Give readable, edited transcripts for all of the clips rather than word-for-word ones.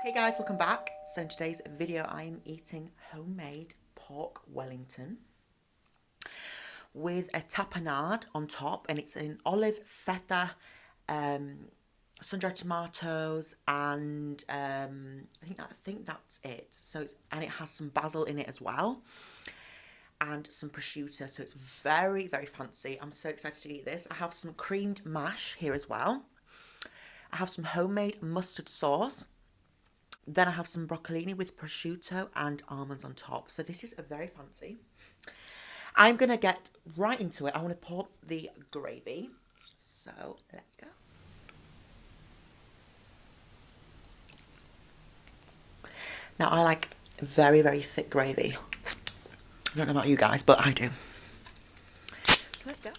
Hey guys, welcome back. So in today's video I am eating homemade pork Wellington with a tapenade on top, and it's an olive, feta, sun-dried tomatoes, and I think that's it. So it has some basil in it as well, and some prosciutto. So it's very, very fancy. I'm so excited to eat this. I have some creamed mash here as well. I have some homemade mustard sauce. Then I have some broccolini with prosciutto and almonds on top. So this is a very fancy. I'm going to get right into it. I want to pour the gravy. So let's go. Now I like very, very thick gravy. I don't know about you guys, but I do. So let's go.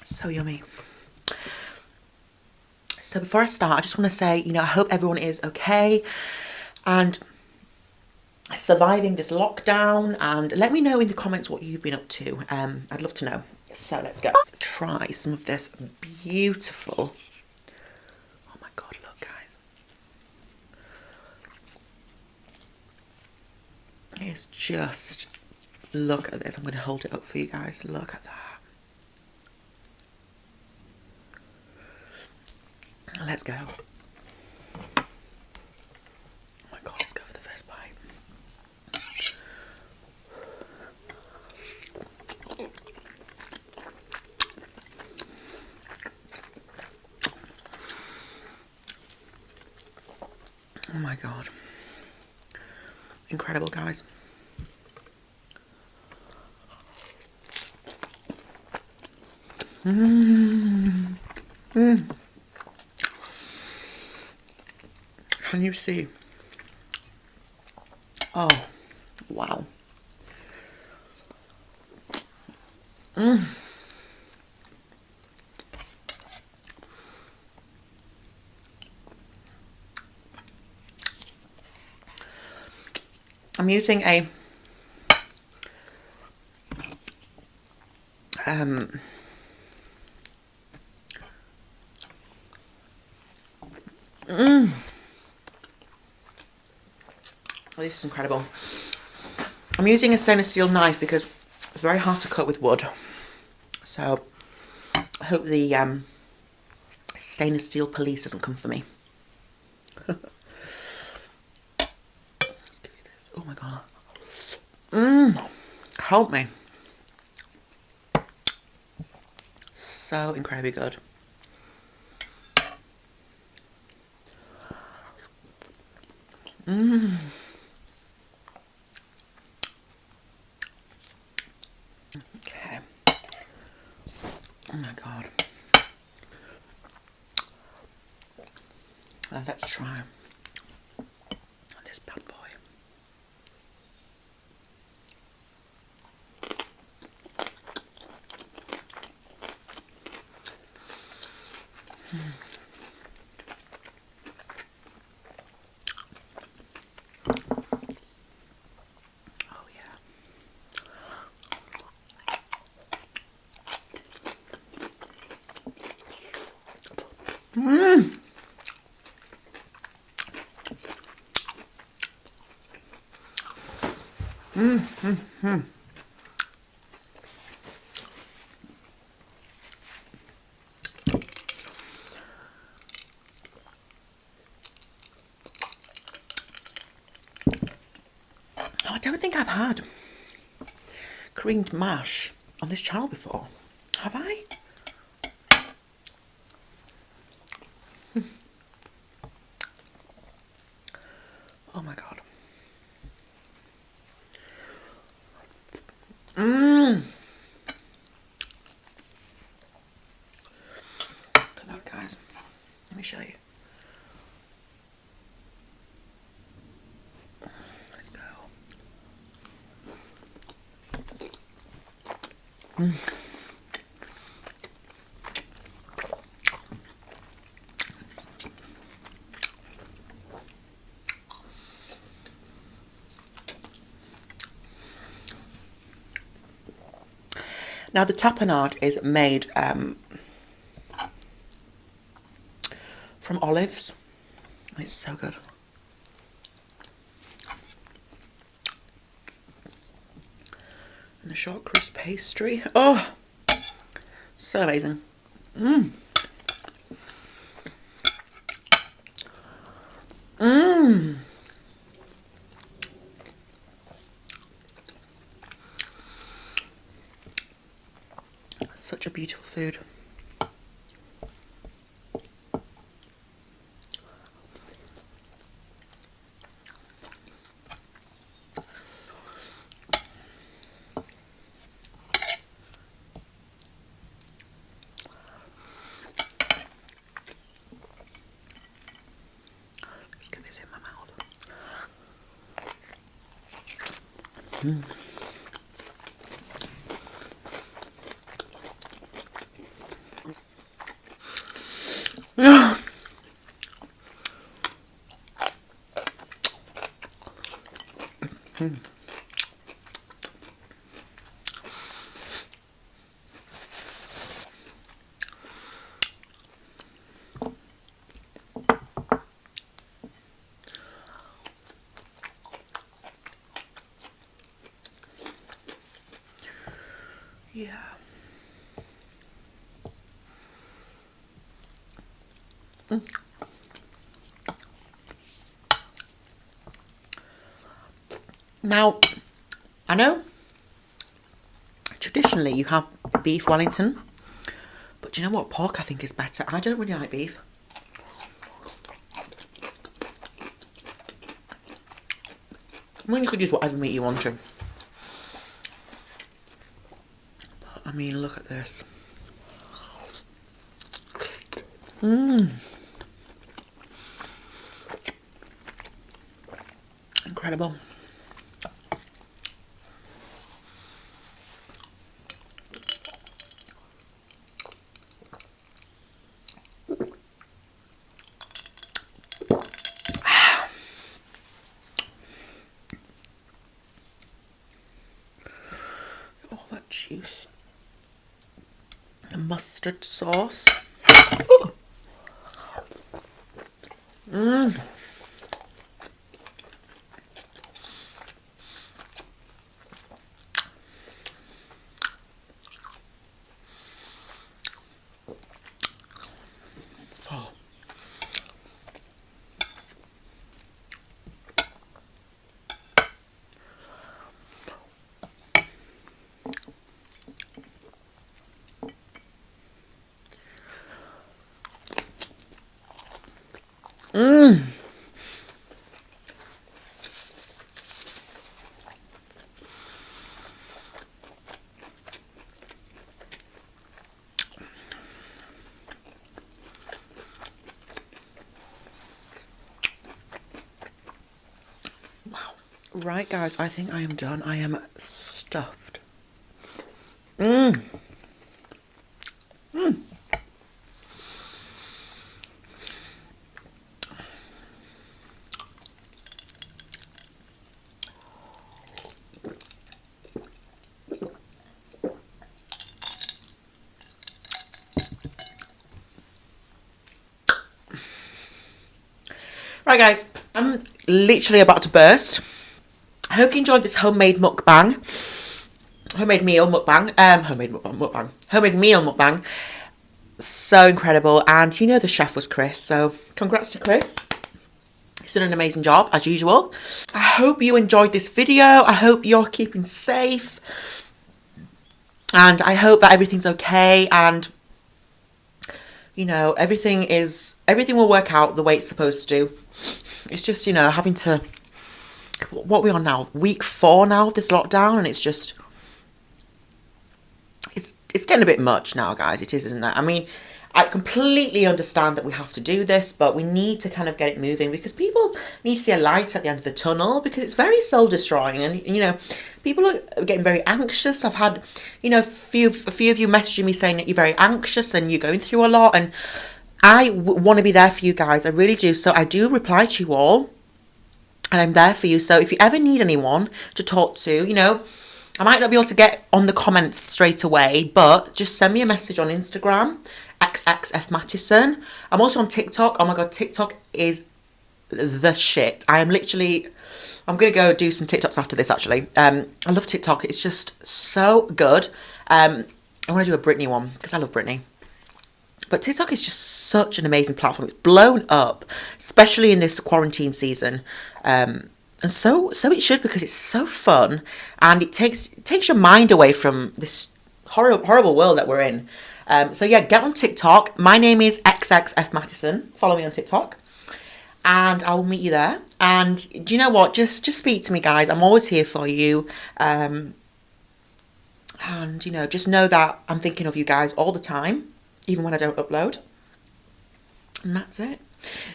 So yummy. So before I start, I just want to say, I hope everyone is okay and surviving this lockdown, and let me know in the comments what you've been up to. I'd love to know. So let's go. Let's try some of this beautiful. Oh my god, look guys. It's just, look at this. I'm going to hold it up for you guys. Look at that. Let's go. Oh my god, let's go for the first bite. Oh my god. Incredible, guys. Mmm. Mmm. Can you see? Oh, wow. Mmm. I'm using a Oh, this is incredible. I'm using a stainless steel knife because it's very hard to cut with wood. So I hope the stainless steel police doesn't come for me. Oh my god. Mmm. Help me. So incredibly good. Mmm. Okay. Oh my god. Now let's try this bad boy. Oh yeah. Mmm. Mmm. Mmm. Mmm. Oh, I don't think I've had creamed mash on this channel before. Have I? Oh my god. Mmm. Look at that, guys. Let me show you. Let's go. Now the tapenade is made from olives. It's so good. And the short crust pastry. Oh, so amazing. Mmm. Mmm. Such a beautiful food. Let's get this in my mouth. Mm. Yeah. Now, I know traditionally you have beef Wellington, but do you know what? Pork I think is better. I don't really like beef. I mean, you could use whatever meat you want to. But, I mean, look at this. Mmm. Incredible. All that juice. The mustard sauce. Mmm. Mmm. Wow. Right, guys, I think I am done. I am stuffed. Mmm. Mmm. Right, guys, I'm literally about to burst. I hope you enjoyed this homemade mukbang. Homemade meal mukbang. Homemade meal mukbang. So incredible. And you know the chef was Chris, so congrats to Chris. He's done an amazing job, as usual. I hope you enjoyed this video. I hope you're keeping safe. And I hope that everything's okay and, you know, everything will work out the way it's supposed to. It's just, you know, having to, what are we on now? Week 4 now of this lockdown, and it's just, it's getting a bit much now, guys. It is, isn't it? I mean, I completely understand that we have to do this, but we need to kind of get it moving because people need to see a light at the end of the tunnel because it's very soul destroying, and you know, people are getting very anxious. I've had, you know, a few of you messaging me saying that you're very anxious and you're going through a lot, and I want to be there for you guys. I really do. So I do reply to you all, and I'm there for you. So if you ever need anyone to talk to, you know, I might not be able to get on the comments straight away, but just send me a message on Instagram, xxfmattison. I'm also on TikTok. Oh my God, TikTok is the shit. I'm going to go do some TikToks after this, actually. I love TikTok. It's just so good. I want to do a Britney one because I love Britney. But TikTok is just such an amazing platform. It's blown up, especially in this quarantine season. And so it should, because it's so fun and it takes your mind away from this horrible world that we're in. So yeah, get on TikTok. My name is xxfmattison. Follow me on TikTok, and I will meet you there. And do you know what? Just speak to me, guys. I'm always here for you. And you know, just know that I'm thinking of you guys all the time, even when I don't upload. And that's it.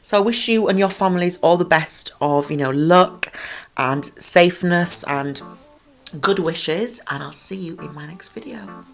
So I wish you and your families all the best of, you know, luck and safeness and good wishes, and I'll see you in my next video.